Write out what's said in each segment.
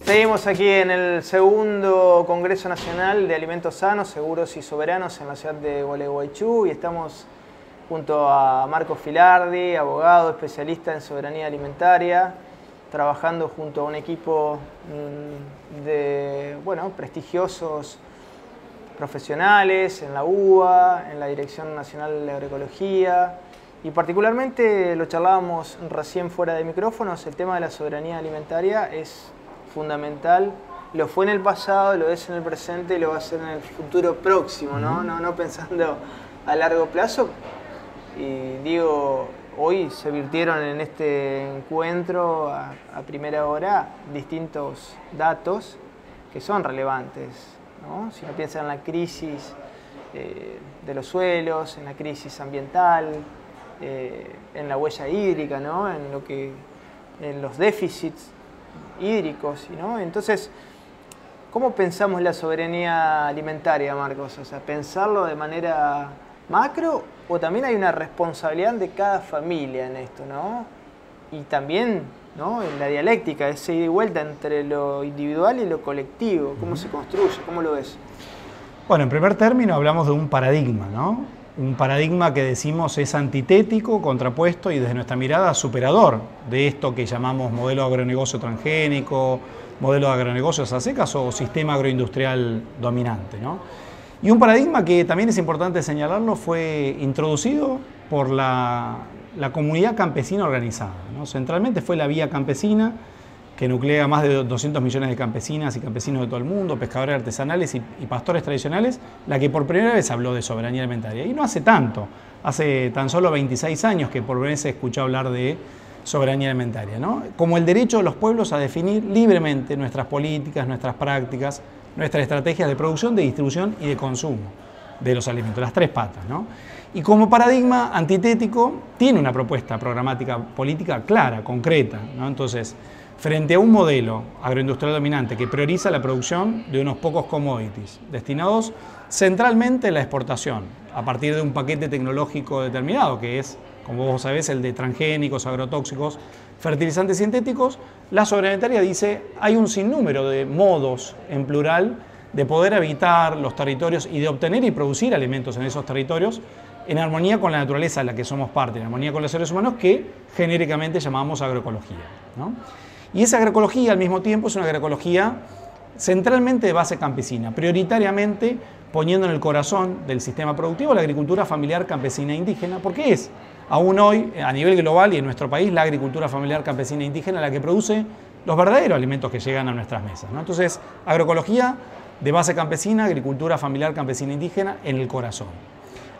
Seguimos aquí en el segundo Congreso Nacional de Alimentos Sanos, Seguros y Soberanos en la ciudad de Gualeguaychú y estamos junto a Marcos Filardi, abogado, especialista en soberanía alimentaria, trabajando junto a un equipo de prestigiosos profesionales en la UBA, en la Dirección Nacional de Agroecología y particularmente lo charlábamos recién fuera de micrófonos, el tema de la soberanía alimentaria es fundamental, lo fue en el pasado, lo es en el presente y lo va a ser en el futuro próximo, ¿no? No pensando a largo plazo. Y digo, hoy se virtieron en este encuentro a primera hora distintos datos que son relevantes, ¿no? Si uno piensa en la crisis de los suelos, en la crisis ambiental, en la huella hídrica, ¿no? En los déficits hídricos, ¿no? Entonces, ¿cómo pensamos la soberanía alimentaria, Marcos? O sea, ¿pensarlo de manera macro o también hay una responsabilidad de cada familia en esto, ¿no? Y también, ¿no?, en la dialéctica, ese ida y vuelta entre lo individual y lo colectivo, ¿cómo se construye? ¿Cómo lo ves? Bueno, en primer término hablamos de un paradigma, ¿no? Un paradigma que decimos es antitético, contrapuesto y desde nuestra mirada superador de esto que llamamos modelo de agronegocio transgénico, modelo de agronegocios a secas o sistema agroindustrial dominante, ¿no? Y un paradigma que también es importante señalarlo fue introducido por la comunidad campesina organizada, ¿no? Centralmente fue la Vía Campesina, que nuclea más de 200 millones de campesinas y campesinos de todo el mundo, pescadores artesanales y pastores tradicionales, la que por primera vez habló de soberanía alimentaria. Y no hace tanto, hace tan solo 26 años que por primera vez se escuchó hablar de soberanía alimentaria, ¿no? Como el derecho de los pueblos a definir libremente nuestras políticas, nuestras prácticas, nuestras estrategias de producción, de distribución y de consumo de los alimentos, las tres patas, ¿no? Y como paradigma antitético tiene una propuesta programática política clara, concreta, ¿no? Entonces, frente a un modelo agroindustrial dominante que prioriza la producción de unos pocos commodities, destinados centralmente a la exportación, a partir de un paquete tecnológico determinado, que es, como vos sabés, el de transgénicos, agrotóxicos, fertilizantes sintéticos, la soberanía alimentaria dice hay un sinnúmero de modos, en plural, de poder habitar los territorios y de obtener y producir alimentos en esos territorios en armonía con la naturaleza de la que somos parte, en armonía con los seres humanos, que genéricamente llamamos agroecología, ¿no? Y esa agroecología al mismo tiempo es una agroecología centralmente de base campesina, prioritariamente poniendo en el corazón del sistema productivo la agricultura familiar campesina e indígena, porque es aún hoy a nivel global y en nuestro país la agricultura familiar campesina e indígena la que produce los verdaderos alimentos que llegan a nuestras mesas, ¿no? Entonces, agroecología de base campesina, agricultura familiar campesina e indígena en el corazón.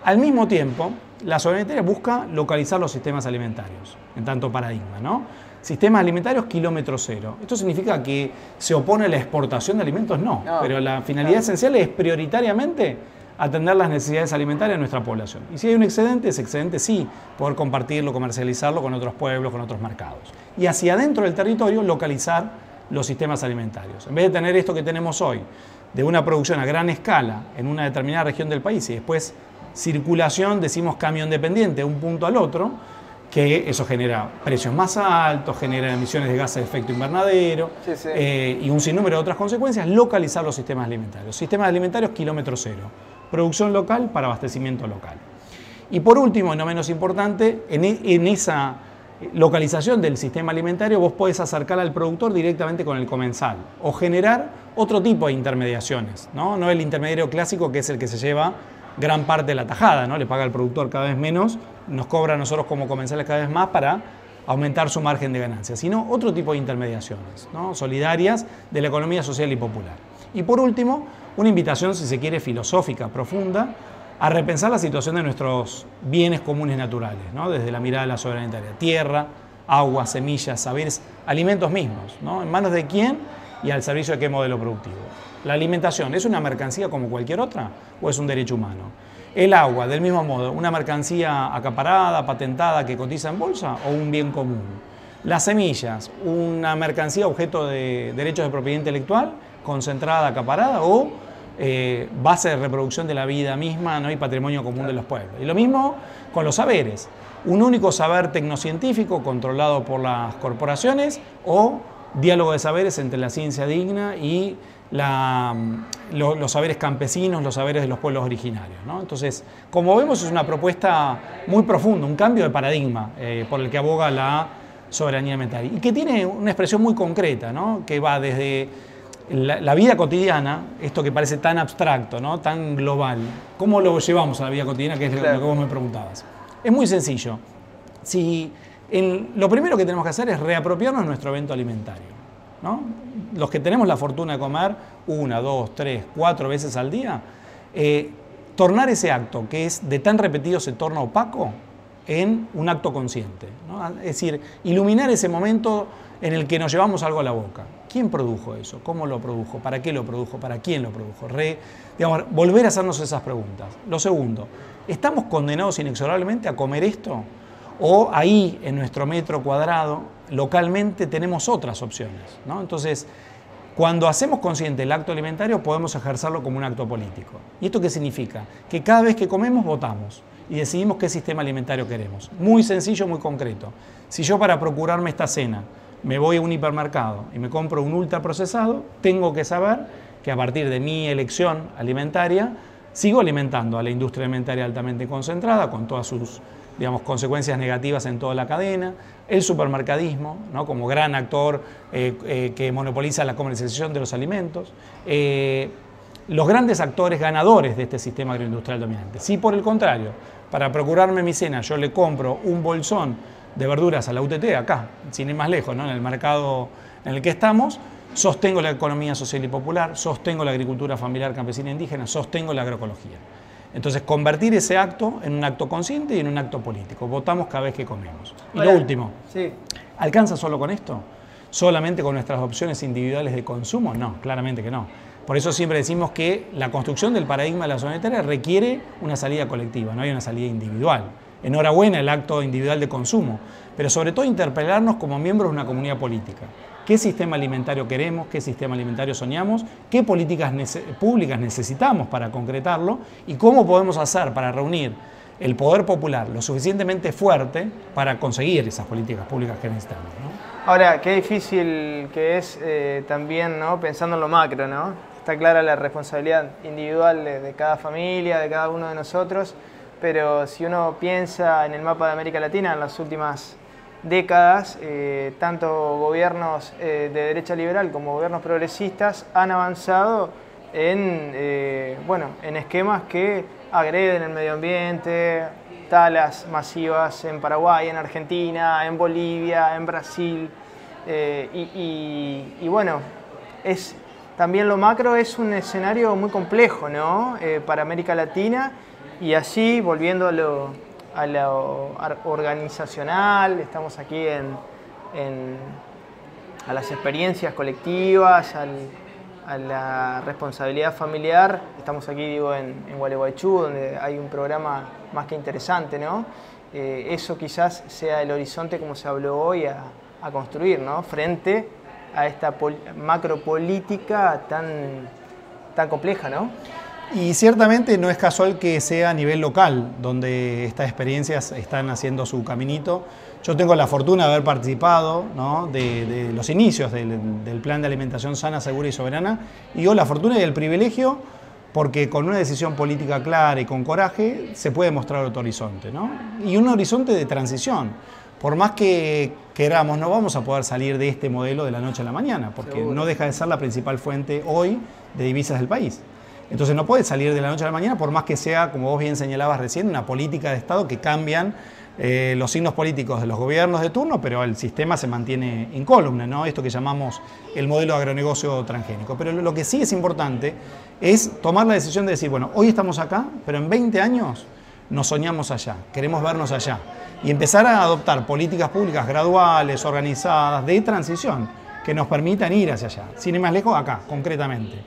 Al mismo tiempo, la soberanía alimentaria busca localizar los sistemas alimentarios, en tanto paradigma, ¿no? Sistemas alimentarios kilómetro cero. ¿Esto significa que se opone a la exportación de alimentos? No, pero la finalidad esencial es prioritariamente atender las necesidades alimentarias de nuestra población. Y si hay un excedente, ese excedente sí, poder compartirlo, comercializarlo con otros pueblos, con otros mercados. Y hacia adentro del territorio localizar los sistemas alimentarios. En vez de tener esto que tenemos hoy, de una producción a gran escala en una determinada región del país y después circulación, decimos camión dependiente, de un punto al otro, que eso genera precios más altos, genera emisiones de gases de efecto invernadero y un sinnúmero de otras consecuencias, localizar los sistemas alimentarios. Sistemas alimentarios kilómetro cero, producción local para abastecimiento local. Y por último, y no menos importante, en esa localización del sistema alimentario vos podés acercar al productor directamente con el comensal o generar otro tipo de intermediaciones, ¿no? No el intermediario clásico que es el que se lleva gran parte de la tajada, ¿no? Le paga al productor cada vez menos, nos cobra a nosotros como comensales cada vez más para aumentar su margen de ganancia, sino otro tipo de intermediaciones, ¿no? Solidarias de la economía social y popular. Y por último, una invitación, si se quiere, filosófica, profunda, a repensar la situación de nuestros bienes comunes naturales, ¿no? Desde la mirada de la soberanía alimentaria. Tierra, agua, semillas, saberes, alimentos mismos, ¿no? ¿En manos de quién y al servicio de qué modelo productivo? ¿La alimentación es una mercancía como cualquier otra o es un derecho humano? ¿El agua, del mismo modo, una mercancía acaparada, patentada, que cotiza en bolsa o un bien común? ¿Las semillas, una mercancía objeto de derechos de propiedad intelectual, concentrada, acaparada o base de reproducción de la vida misma, ¿no? Y patrimonio común de los pueblos? Y lo mismo con los saberes. Un único saber tecnocientífico controlado por las corporaciones o diálogo de saberes entre la ciencia digna y los saberes campesinos, los saberes de los pueblos originarios, ¿no? Entonces, como vemos, es una propuesta muy profunda, un cambio de paradigma por el que aboga la soberanía alimentaria y que tiene una expresión muy concreta, ¿no? Que va desde la vida cotidiana, esto que parece tan abstracto, ¿no? Tan global. ¿Cómo lo llevamos a la vida cotidiana? Que es lo que vos me preguntabas. Es muy sencillo. Lo primero que tenemos que hacer es reapropiarnos nuestro evento alimentario, ¿no? Los que tenemos la fortuna de comer 1, 2, 3, 4 veces al día, tornar ese acto que es de tan repetido se torna opaco en un acto consciente, ¿no? Es decir, iluminar ese momento en el que nos llevamos algo a la boca. ¿Quién produjo eso? ¿Cómo lo produjo? ¿Para qué lo produjo? ¿Para quién lo produjo? Volver a hacernos esas preguntas. Lo segundo, ¿estamos condenados inexorablemente a comer esto? ¿O ahí, en nuestro metro cuadrado, localmente tenemos otras opciones, ¿no? Entonces, cuando hacemos consciente el acto alimentario, podemos ejercerlo como un acto político. ¿Y esto qué significa? Que cada vez que comemos, votamos y decidimos qué sistema alimentario queremos. Muy sencillo, muy concreto. Si yo, para procurarme esta cena, me voy a un hipermercado y me compro un ultraprocesado, tengo que saber que a partir de mi elección alimentaria sigo alimentando a la industria alimentaria altamente concentrada con todas sus, digamos, consecuencias negativas en toda la cadena, el supermercadismo, ¿no? Como gran actor que monopoliza la comercialización de los alimentos, los grandes actores ganadores de este sistema agroindustrial dominante. Si por el contrario, para procurarme mi cena yo le compro un bolsón de verduras a la UTT, acá, sin ir más lejos, ¿no? En el mercado en el que estamos, sostengo la economía social y popular, sostengo la agricultura familiar campesina e indígena, sostengo la agroecología. Entonces, convertir ese acto en un acto consciente y en un acto político. Votamos cada vez que comemos. Y lo último, sí. ¿Alcanza solo con esto? ¿Solamente con nuestras opciones individuales de consumo? No, claramente que no. Por eso siempre decimos que la construcción del paradigma de la soberanía alimentaria requiere una salida colectiva, no hay una salida individual. Enhorabuena el acto individual de consumo, pero sobre todo interpelarnos como miembros de una comunidad política. ¿Qué sistema alimentario queremos? ¿Qué sistema alimentario soñamos? ¿Qué políticas públicas necesitamos para concretarlo? ¿Y cómo podemos hacer para reunir el poder popular lo suficientemente fuerte para conseguir esas políticas públicas que necesitamos, ¿no? Ahora, qué difícil que es también, ¿no? Pensando en lo macro, ¿no? Está clara la responsabilidad individual de cada familia, de cada uno de nosotros, pero si uno piensa en el mapa de América Latina en las últimas décadas, tanto gobiernos de derecha liberal como gobiernos progresistas han avanzado en esquemas que agreden el medio ambiente, talas masivas en Paraguay, en Argentina, en Bolivia, en Brasil, también lo macro es un escenario muy complejo, ¿no? Para América Latina, y así, volviendo a lo organizacional, estamos aquí a las experiencias colectivas, a la responsabilidad familiar. Estamos aquí, digo, en Gualeguaychú, donde hay un programa más que interesante, ¿no? Eso quizás sea el horizonte, como se habló hoy, a construir, ¿no? Frente a esta macropolítica tan compleja, ¿no? Y ciertamente no es casual que sea a nivel local, donde estas experiencias están haciendo su caminito. Yo tengo la fortuna de haber participado, ¿no? de los inicios del Plan de Alimentación Sana, Segura y Soberana, y yo la fortuna y el privilegio, porque con una decisión política clara y con coraje se puede mostrar otro horizonte, ¿no? Y un horizonte de transición. Por más que queramos, no vamos a poder salir de este modelo de la noche a la mañana, porque seguro, no deja de ser la principal fuente hoy de divisas del país. Entonces no puede salir de la noche a la mañana, por más que sea, como vos bien señalabas recién, una política de Estado que cambian los signos políticos de los gobiernos de turno, pero el sistema se mantiene incólume, ¿no? Esto que llamamos el modelo de agronegocio transgénico. Pero lo que sí es importante es tomar la decisión de decir, bueno, hoy estamos acá, pero en 20 años nos soñamos allá, queremos vernos allá. Y empezar a adoptar políticas públicas graduales, organizadas, de transición, que nos permitan ir hacia allá. Sin ir más lejos, acá, concretamente.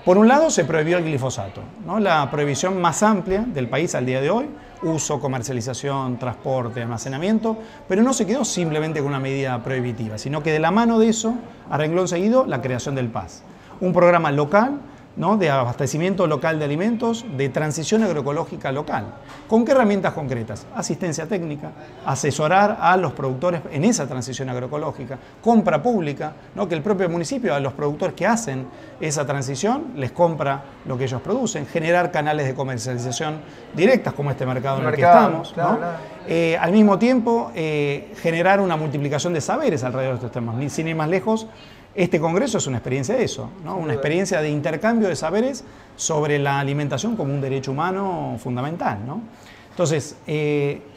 Por un lado, se prohibió el glifosato, ¿no? La prohibición más amplia del país al día de hoy, uso, comercialización, transporte, almacenamiento, pero no se quedó simplemente con una medida prohibitiva, sino que de la mano de eso, a renglón seguido, la creación del PAS. Un programa local ¿no?, de abastecimiento local de alimentos, de transición agroecológica local. ¿Con qué herramientas concretas? Asistencia técnica, asesorar a los productores en esa transición agroecológica, compra pública, ¿no?, que el propio municipio a los productores que hacen esa transición les compra lo que ellos producen, generar canales de comercialización directas como este mercado en el que estamos, claro, ¿no? Claro. Al mismo tiempo, generar una multiplicación de saberes alrededor de estos temas. Sin ir más lejos, este congreso es una experiencia de eso, ¿no? Una experiencia de intercambio de saberes sobre la alimentación como un derecho humano fundamental, ¿no? Entonces,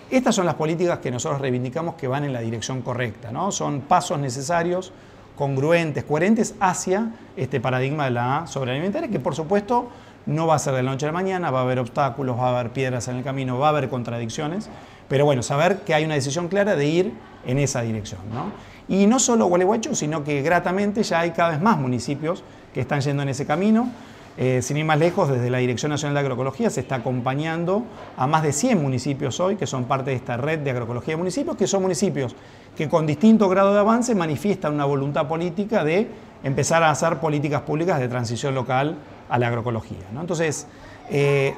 estas son las políticas que nosotros reivindicamos que van en la dirección correcta, ¿no? Son pasos necesarios, congruentes, coherentes hacia este paradigma de la sobrealimentaria, que por supuesto no va a ser de la noche a la mañana, va a haber obstáculos, va a haber piedras en el camino, va a haber contradicciones, pero bueno, saber que hay una decisión clara de ir en esa dirección, ¿no? Y no solo Gualeguaychú, sino que gratamente ya hay cada vez más municipios que están yendo en ese camino. Sin ir más lejos, desde la Dirección Nacional de Agroecología se está acompañando a más de 100 municipios hoy, que son parte de esta red de agroecología de municipios, que son municipios que con distinto grado de avance manifiestan una voluntad política de empezar a hacer políticas públicas de transición local a la agroecología, ¿no? Entonces,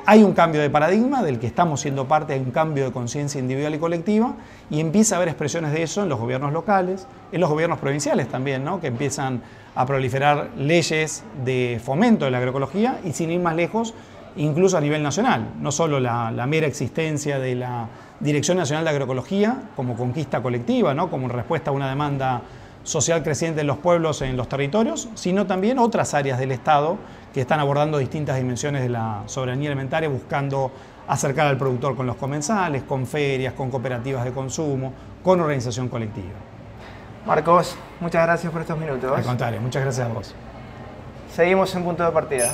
hay un cambio de paradigma del que estamos siendo parte, hay un cambio de conciencia individual y colectiva, y empieza a haber expresiones de eso en los gobiernos locales, en los gobiernos provinciales también, ¿no?, que empiezan a proliferar leyes de fomento de la agroecología, y sin ir más lejos, incluso a nivel nacional, no solo la mera existencia de la Dirección Nacional de Agroecología como conquista colectiva, ¿no?, como respuesta a una demanda social creciente en los pueblos, en los territorios, sino también otras áreas del Estado que están abordando distintas dimensiones de la soberanía alimentaria, buscando acercar al productor con los comensales, con ferias, con cooperativas de consumo, con organización colectiva. Marcos, muchas gracias por estos minutos. Al contrario, muchas gracias a vos. Seguimos en Punto de Partida.